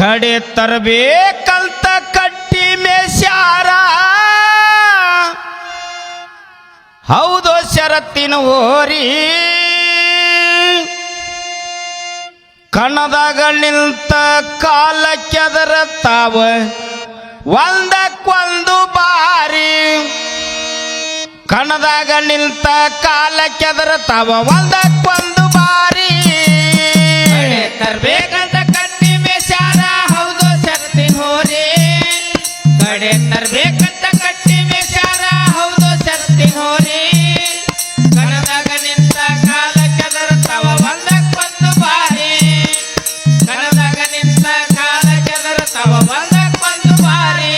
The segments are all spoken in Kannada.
ಕಡೆ ತರಬೇಕಂತ ಕಟ್ಟಿ ಮೇಸ್ಯಾರ ಹೌದು ಶರತ್ತಿನ ಹೋರಿ ಕಣದಾಗ ನಿಂತ ಕಾಲ ಕೆದರ ತಾವ ಒಂದಕ್ಕೊಂದು ಬಾರಿ ಕಣದಾಗ ನಿಂತ ಕಾಲ ಕೆದರ ತಾವ ಒಂದಕ್ಕೊಂದು ಬಾರಿ ತರ್ಬೇಕಂತ ಕಟ್ಟಿ ಮೇಸ್ಯಾರ ಹೌದು ಶರತ್ತಿನ ಹೋರಿ ಕಡೆ ತರ್ಬೇಕಂತ ಕಟ್ಟಿ ಮೇಸ್ಯಾರ ಹೌದು ಶರತ್ತಿನ ಹೋರಿ ಕಣದಾಗ ನಿಂತ ಕಾಲ ಕೆದರ್ತಾವ ಒಂದಕ್ಕೊಂದು ಬಾರಿ ಕಣದಾಗ ನಿಂತ ಕಾಲ ಕೆದರ್ತಾವ ಒಂದಕ್ಕೊಂದು ಬಾರಿ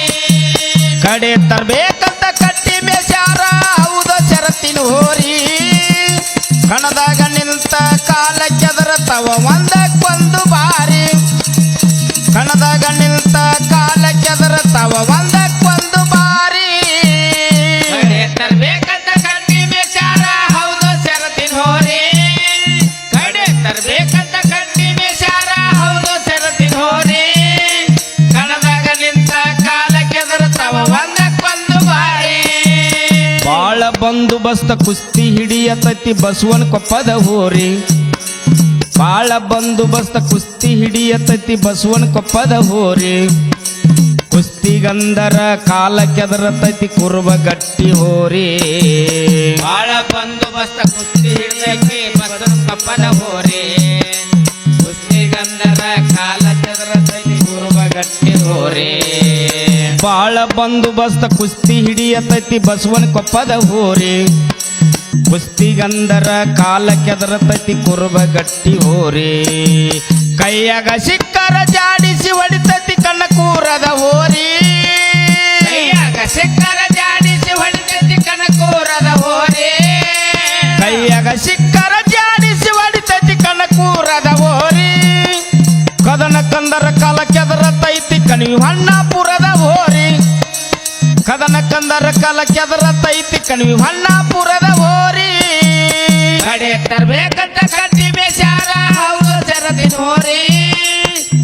ಕಡೆ ತರ್ಬೇಕಂತ ಕಟ್ಟಿ ಮೇಸ್ಯಾರ ಹೌದು ಶರತ್ತಿನ ಹೋರಿ ಕಣದಾಗ ನಿಂತ ಕಾಲ ಕೆದರತವ ಒಂದಕ್ಕೊಂದು ಬಾರಿ ಕಣದಾಗ ನಿಂತ ಕಾಲ ಕೆದರತವ ಒಂದಕ್ಕೊಂದು ಬಾರಿ ಕಡೆ ತರ್ಬೇಕಂತ ಕಟ್ಟಿ ಮೇಸ್ಯಾರ ಹೌದು ಶರತ್ತಿನ ಹೋರಿ ಕಡೆ ತರ್ಬೇಕಂತ ಕಟ್ಟಿ ಮೇಸ್ಯಾರ ಹೌದು ಶರತ್ತಿನ ಹೋರಿ ಕಣದಾಗ ನಿಂತ ಕಾಲ ಕೆದರ್ತಾವ ಒಂದಕ್ಕೊಂದು ಬಾರಿ ಬಾಳ ಬಂದೋಬಸ್ತ ಕುಸ್ತಿ ಹಿಡಿಯತತಿ ಬಸವನ ಕೊಪ್ಪದ ಹೋರಿ ಬಾಳ ಬಂದೋಬಸ್ತ ಕುಸ್ತಿ ಹಿಡಿಯತತಿ ಬಸವನ ಕೊಪ್ಪದ ಹೋರಿ ಕುಸ್ತಿಗಂದರ ಕಾಲ ಕೆದರತತಿ ಕುರುಬ ಗಟ್ಟಿ ಹೋರಿ ಬಾಳ ಬಂದೋಬಸ್ತ ಕುಸ್ತಿ ಹಿಡಿಯಕ್ಕೆ ಬಸವನ ಕೊಪ್ಪದ ಹೋರಿ ಕುಸ್ತಿಗಂದರ ಕಾಲ ಕೆದರತೈತಿ ಕುರುಬ ಗಟ್ಟಿ ಹೋರಿ ಬಾಳ ಬಂದೋಬಸ್ತ ಕುಸ್ತಿ ಹಿಡಿಯತತಿ ಬಸವನ ಕೊಪ್ಪದ ಹೋರಿ ಕುಸ್ತಿಗಂದರ ಕಾಲ ಕೆದರತತಿ ಕುರುಬ ಗಟ್ಟಿ ಹೋರಿ ಕೈಯಾಗ ಸಿಕ್ಕರ ಜಾಡಿಸಿ ಹೊಡಿತತಿ ಕನಕೂರದ ಹೋರಿ ಕೈಯಾಗ ಸಿಕ್ಕರ ಜಾಡಿಸಿ ಹೊಡಿತೈತಿ ಕನಕೂರದ ಹೋರಿ ಕೈಯಾಗ ಸಿಕ್ಕರ ಜಾಡಿಸಿ ಹೊಡಿತತಿ ಕನಕೂರದ ಹೋರಿ ಕದನ ಕಂದರ ಕಾಲ ಕೆದರತೈತಿ ಕಣಿವಿ ಹೊನ್ನಾಪುರದ ಹೋರಿ ಕದನ ಕಂದರ ಕಾಲ ಕೆದರತೈತಿ ಕಣಿವಿ ಹೊನ್ನಾಪುರದ ಹೋರಿ ಕಡೆ ತರ್ಬೇಕಂತ ಕಟ್ಟಿ ಮೇಸ್ಯಾರ ಹೌದು ಶರತ್ತಿನ ಹೋರಿ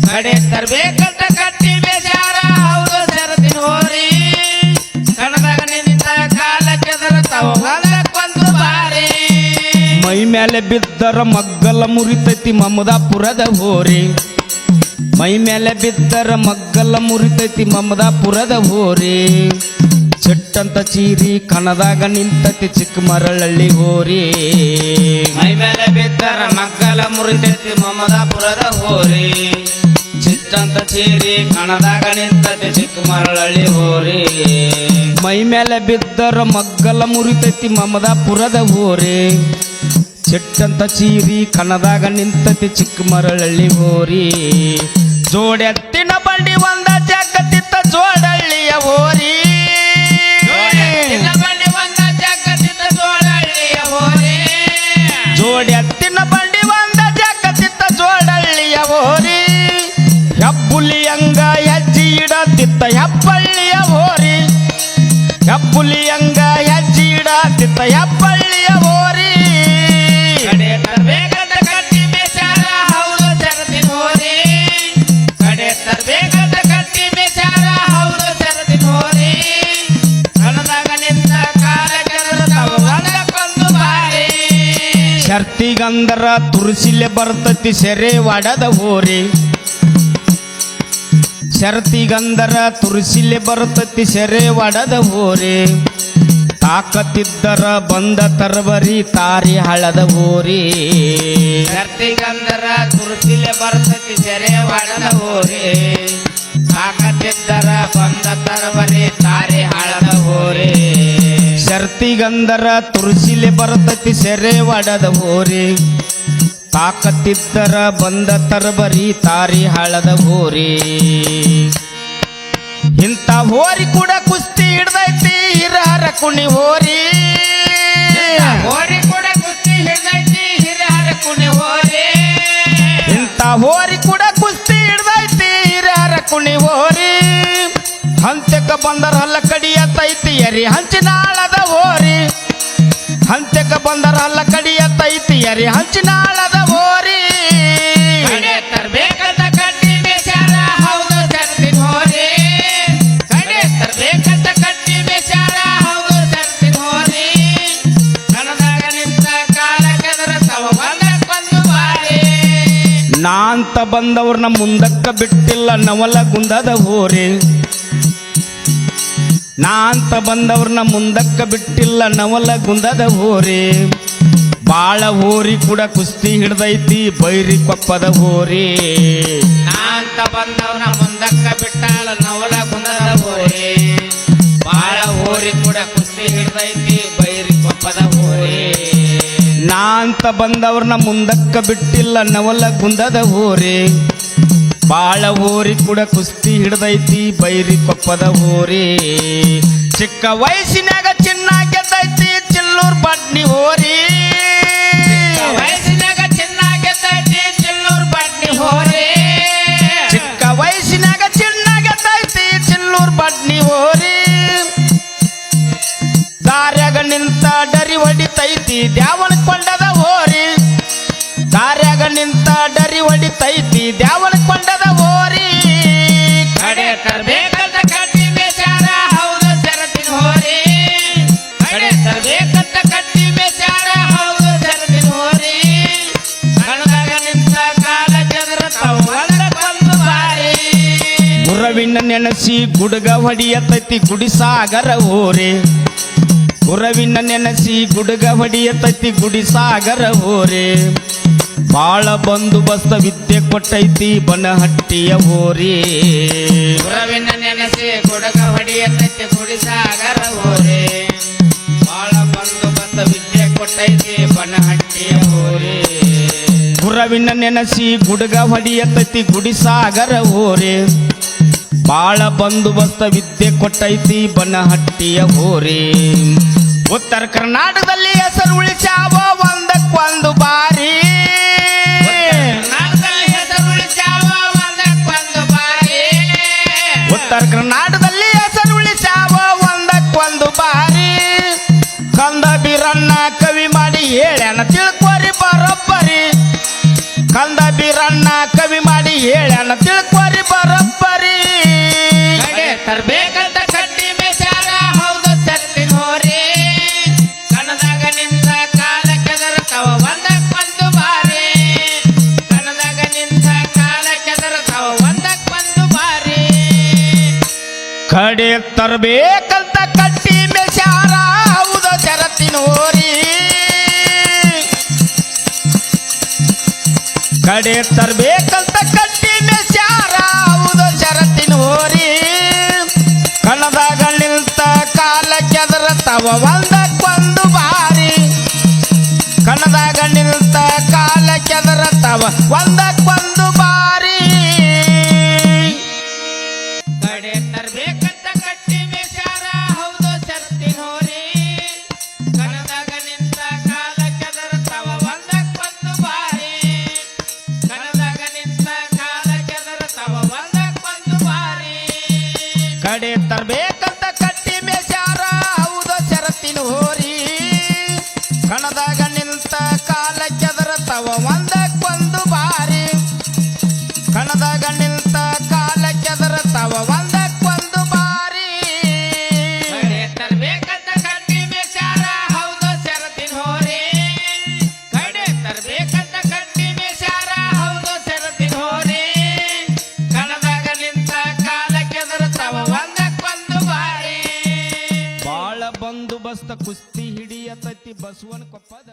ಕಡೆ ತರ್ಬೇಕಂತ ಕಟ್ಟಿ ಮೇಸ್ಯಾರ ಹೌದು ಶರತ್ತಿನ ಹೋರಿ ಕಣದಾಗ ನಿಂತ ಕಾಲ ಕೆದರ್ತಾವ ಒಂದಕ್ಕೊಂದು ಬಾರಿ ಮೈ ಮೇಲೆ ಬಿದ್ದರ ಮಗ್ಗಲ ಮುರಿತೈತಿ ಮಮದಾಪುರದ ಹೋರಿ ಮೈ ಮೇಲೆ ಬಿದ್ದರ ಮಗ್ಗಲ ಮುರಿತೈತಿ ಮಮದಾಪುರದ ಹೋರಿ ಚಿಟ್ಟಂತ ಚೀರಿ ಕಣದಾಗ ನಿಂತತಿ ಚಿಕ್ಕ ಮರಳಳ್ಳಿ ಹೋರಿ ಮೈ ಮೇಲೆ ಬಿದ್ದರ ಮಗ್ಗಲ ಮುರಿತೈತಿ ಮಮದಾಪುರದ ಹೋರಿ ಚಿಟ್ಟಂತ ಚೀರಿ ಕಣದಾಗ ನಿಂತತಿ ಚಿಕ್ಕ ಮರಳಳ್ಳಿ ಹೋರಿ ಮೈ ಮೇಲೆ ಬಿದ್ದರ ಮಗ್ಗಲ ಮುರಿತೈತಿ ಮಮದಾಪುರದ ಹೋರಿ ಚಿಟ್ಟಂತ ಚೀರಿ ಕಣದಾಗ ನಿಂತತಿ ಚಿಕ್ಕ ಮರಳಳ್ಳಿ ಹೋರಿ ಜೋಡೆತ್ತಿನ ಬಂಡಿ ಒಂದ ಜಗತ್ತಿತ್ತ ಜೋಡಳ್ಳಿಯ ಹೋರಿ ಜೋಡೆತ್ತಿನ ಬಂಡಿ ಒಂದ ಜಗತ್ತಿತ್ತ ಜೋಡಳ್ಳಿಯ ಹೋರಿ ಹೆಬ್ಬುಲಿಯಂಗ ಹೆಜ್ಜಿ ಇಡತಿತ್ತ ಹೆಬ್ಬಳ್ಳಿಯ ಹೋರಿ ಹೆಬ್ಬುಲಿಯಂಗ ಹೆಜ್ಜಿ ಇಡತಿತ್ತ ಹೆಬ್ಬಳ್ಳಿಯ ಹೋರಿ ಕಡೆ ತರ್ಬೇಕಂತ ಕಟ್ಟಿ ಮೇಸ್ಯಾರ ಹೌದು ಶರತ್ತಿನ ಹೋರಿ ಕಡೆ ತರ್ಬೇಕಂತ ಕಟ್ಟಿ ಮೇಸ್ಯಾರ ಹೌದು ಶರತ್ತಿನ ಹೋರಿ ಕಣದಾಗ ನಿಂತ ಕಾಲ ಕೆದರ್ತಾವ ಒಂದಕ್ಕೊಂದು ಬಾರಿ ಶರ್ತಿಗಂದರ ತುರ್ಸಿಲೆ ಬರ್ತತಿ ಸೆರೆ ವಾಡದ ಹೋರಿ ಶರ್ತಿಗಂದರ ತುರ್ಸಿಲೆ ಬರ್ತತಿ ಸೆರೆ ವಾಡದ ಹೋರಿ ತಾಕತ್ತಿದ್ದರ ಬಂದ ತರಬರಿ ತಾರಿ ಹಳದ ಹೋರಿ ಶರ್ತಿಗಂದರ ತುರ್ಸಿಲೆ ಬರ್ತತಿ ಸೆರೆ ವಾಡದ ಹೋರಿ ತಾಕತ್ತಿದ್ದರ ಬಂದ ತರಬರಿ ತಾರಿ ಹಾಳದ ಹೋರಿ ಶರ್ತಿಗಂದರ ತುರ್ಸಿಲೆ ಬರ್ತತಿ ಸೆರೆ ವಾಡದ ಹೋರಿ ತಾಕತ್ತಿದ್ದರ ಬಂದ ತರಬರಿ ತಾರಿ ಹಳದ ಹೋರಿ ಇಂಥ ಹೋರಿ ಕೂಡ ಕುಸ್ತಿ ಹಿಡ್ದೈತಿ ಹಿರಹರ ಕುಣಿ ಹೋರಿ ಹೋರಿ ಕೂಡ ಕುಸ್ತಿ ಹಿಡ್ದೈತಿ ಹಿರಿಯರ ಕುಣಿ ಹೋರಿ ಇಂಥ ಹೋರಿ ಕೂಡ ಕುಸ್ತಿ ಹಿಡ್ದೈತಿ ಹಿರಹರ ಕುಣಿ ಹೋರಿ ಹಂತಕ ಬಂದರ ಹಲ್ಲ ಕಡಿಯತೈತಿ ಎರಿ ಹಂಚಿನಾಳದ ಹೋರಿ ಹಂತಕ ಬಂದರ ಹಲ್ಲ ಕಡಿಯತೈತಿ ಎರಿ ಹಂಚಿನಾಳದ ಹೋರಿ ಕಡೆ ತರ್ಬೇಕಂತ ಕಟ್ಟಿ ಮೇಸ್ಯಾರ ಅಂತ ಬಂದವ್ರನ್ನ ಮುಂದಕ್ಕ ಬಿಟ್ಟಿಲ್ಲ ನವಲಗುಂದದ ಹೋರಿ. ನಾ ಅಂತ ಬಂದವ್ರನ್ನ ಮುಂದಕ್ಕ ಬಿಟ್ಟಿಲ್ಲ ನವಲಗುಂದದ ಹೋರಿ. ಬಾಳ ಹೋರಿ ಕೂಡ ಕುಸ್ತಿ ಹಿಡ್ದೈತಿ ಬೈರಿ ಕೊಪ್ಪದ ಹೋರಿ. ನಾ ಅಂತ ಬಂದವನ ಮುಂದಕ್ಕ ಬಿಟ್ಟಾಳ ನವಲಗುಂದದ ಹೋರಿ. ಬಾಳ ಹೋರಿ ಕೂಡ ಕುಸ್ತಿ ಹಿಡ್ದೈತಿ ಬೈರಿ ಕೊಪ್ಪದ ಹೋರಿ. ನಾ ಅಂತ ಬಂದವ್ರನ್ನ ಮುಂದಕ್ಕ ಬಿಟ್ಟಿಲ್ಲ ನವಲಗುಂದದ ಹೋರಿ. ಬಾಳ ಹೋರಿ ಕೂಡ ಕುಸ್ತಿ ಹಿಡ್ದೈತಿ ಬೈರಿ ಕೊಪ್ಪದ ಹೋರಿ. ಚಿಕ್ಕ ವಯಸ್ಸಿನಾಗ ಚಿನ್ನ ಗೆದ್ದೈತಿ ಚಿಲ್ಲೂರ್ ಬಡ್ನಿ ಹೋರಿ. ವಯಸ್ಸಿನಾಗ ಚಿನ್ನ ಗೆದ್ದೈತಿ ಚಿಲ್ಲೂರ್ ಬಡ್ನಿ ಹೋರಿ. ಚಿಕ್ಕ ವಯಸ್ಸಿನಾಗ ಚಿನ್ನ ಗೆದ್ದೈತಿ ಚಿಲ್ಲೂರ್ ಬಡ್ನಿ ಹೋರಿ. ದಾರ್ಯಾಗ ನಿಂತ ಡರಿ ಹೊಡಿತೈತಿ ದ್ಯಾವನ ಕೊಂಡದ ಹೋರಿ. ದಾರ್ಯಾಗ ನಿಂತ ಡರಿ ಹೊಡಿತೈತಿ ದ್ಯಾವನ ಕೊಂಡದ ಹೋರಿ. ಕಡೆ ತರ್ಬೇಕಂತ ಕಟ್ಟಿ ಬೇಚಾರ ಹೌದು ಶರತಿನ ಹೋರಿ. ಕಡೆ ತರ್ಬೇಕಂತ ಕಟ್ಟಿ ಬೇಚಾರ ಹೌದು ಶರತಿನ ಹೋರಿ. ಕಣದಾಗ ನಿಂತ ಕಾಲ ಚಂದ್ರ ಒಂದಕ್ಕೊಂದು ಬಾರಿ. ಗುರವಿನ ನೆನಸಿ ಗುಡುಗ ಹೊಡಿಯತೈತಿ ಗುಡಿಸಾಗರ ಹೋರಿ. ಗುರವಿನ ನೆನಸಿ ಗುಡುಗ ಹೊಡಿಯತೈತಿ ಗುಡಿಸಾಗರ ಹೋರಿ. ಬಾಳ ಬಂದೋಬಸ್ತ ವಿದ್ಯೆ ಕೊಟ್ಟೈತಿ ಬನಹಟ್ಟಿಯ ಹೋರಿ. ಗುರವಿನ ನೆನಸಿ ಗುಡುಗ ಹೊಡಿಯತೈತಿ ಗುಡಿಸಾಗರ ಹೋರಿ. ಬಾಳ ಬಂದೋಬಸ್ತ ವಿದ್ಯೆ ಕೊಟ್ಟೈತಿ ಬನಹಟ್ಟಿಯ ಹೋರಿ. ಗುರವಿನ ನೆನಸಿ ಗುಡುಗ ಹೊಡಿಯತೈತಿ ಗುಡಿಸಾಗರ ಹೋರಿ. ಬಾಳ ಬಂದೋಬಸ್ತ ವಿದ್ಯೆ ಕೊಟ್ಟೈತಿ ಬನಹಟ್ಟಿಯ ಹೋರಿ. ಉತ್ತರ ಕರ್ನಾಟಕದಲ್ಲಿ ಹೆಸರು ಉಳಿಸ್ಯಾವ ಒಂದಕ್ಕೊಂದು ಬಾರಿ. ಉತ್ತರ ಕರ್ನಾಟಕದಲ್ಲಿ ಹೆಸರು ಉಳಿಸ್ಯಾವ ಒಂದಕ್ಕೊಂದು ಬಾರಿ. ಕಂದ ಬೀರಣ್ಣ ಕವಿ ಮಾಡಿ ಹೇಳ್ಯಾನ ತಿಳ್ಕೋರಿ ಬರೋಬ್ಬರಿ. ಕಂದ ಬೀರಣ್ಣ ಕವಿ ಮಾಡಿ ಹೇಳ್ಯಾನ ತಿಳ್ಕೋರಿ ಬರೋಬ್ಬರಿ. ಕಡೆ ತರ್ಬೇಕಂತ ಕಟ್ಟಿ ಬೇಚಾರ ಹೌದು ಶರತಿನ ಹೋರಿ. ಕಣದಾಗ ನಿಂತ ಕಾಲ ಕೆದರತವ ಒಂದಕ್ಕೊಂದು ಬಾರಿ. ಕಣದಾಗ ನಿಂತ ಕಾಲ ಕೆದರತವ ಒಂದಕ್ಕೊಂದು ಬಾರಿ. ಕಡೆ ತರಬೇಕಂತ ಕಟ್ಟಿ ಮೆಸಾರ ಹೌದು ಶರತಿನ ಹೋರಿ. ಕಡೆ ತರಬೇಕಂತ ಕಟ್ಟಿ ಮೆಸಾರ ಹೌದು ಶರತಿನ ಹೋರಿ. ಕಣದಾಗ ನಿಂತ ಕಾಲ ಕೆದರತವ ಒಂದಕ್ಕೊಂದು ಬಾರಿ. ಕಣದಾಗ ನಿಂತ ಕಾಲ ಕೆದರತವ ಒಂದಕ್ಕೊಂದು ಬಾರಿ. ಕಡೆ ತರ್ಬೇಕಂತ ಕಟ್ಟಿ ಬೇಚಾರ ಹೌದು ಶರತಿನ ಹೋರಿ. ಕಣದಾಗ ನಿಂತ ಕಾಲ ಕೆದರತವ ಒಂದಕ್ಕೊಂದು ಬಾರಿ. ಕಣದಾಗ ನಿಂತ ಕಾಲ ಕೆದರತವ ಒಂದಕ್ಕೊಂದು ಬಾರಿ. ಕಡೆ ತರಬೇಕಂತ ಕಟ್ಟಿ ಮೆಸಾರ ಹೌದು ಶರತಿನ ಹೋರಿ. ಕಣದಾಗ ನಿಂತ ಕಾಲ ಕೆದರತವ ಒಂದಕ್ಕೊಂದು ಬಾರಿ. ಕಣದಾಗ ನಿಂತ ಕಾಲ ಕೆದರತವ ಒಂದಕ್ಕೊಂದು ಬಾರಿ. ಕಡೆ ತರ್ಬೇಕಂತ ಕಟ್ಟಿ ಬೇಚಾರ ಹೌದು ಶರತಿನ ಹೋರಿ. ಕಡೆ ತರ್ಬೇಕಂತ ಕಟ್ಟಿ ಬೇಚಾರ ಹೌದು ಶರತಿನ ಹೋರಿ. ಕಣದಾಗ ನಿಂತ ಕಾಲ ಕೆದರತವ ಒಂದಕ್ಕೊಂದು ಬಾರಿ. ಬಾಳ ಬಂದೋಬಸ್ತ ಕುಸ್ತಿ ಹಿಡಿಯತೈತಿ ಬಸವನ ಕೊಪ್ಪದ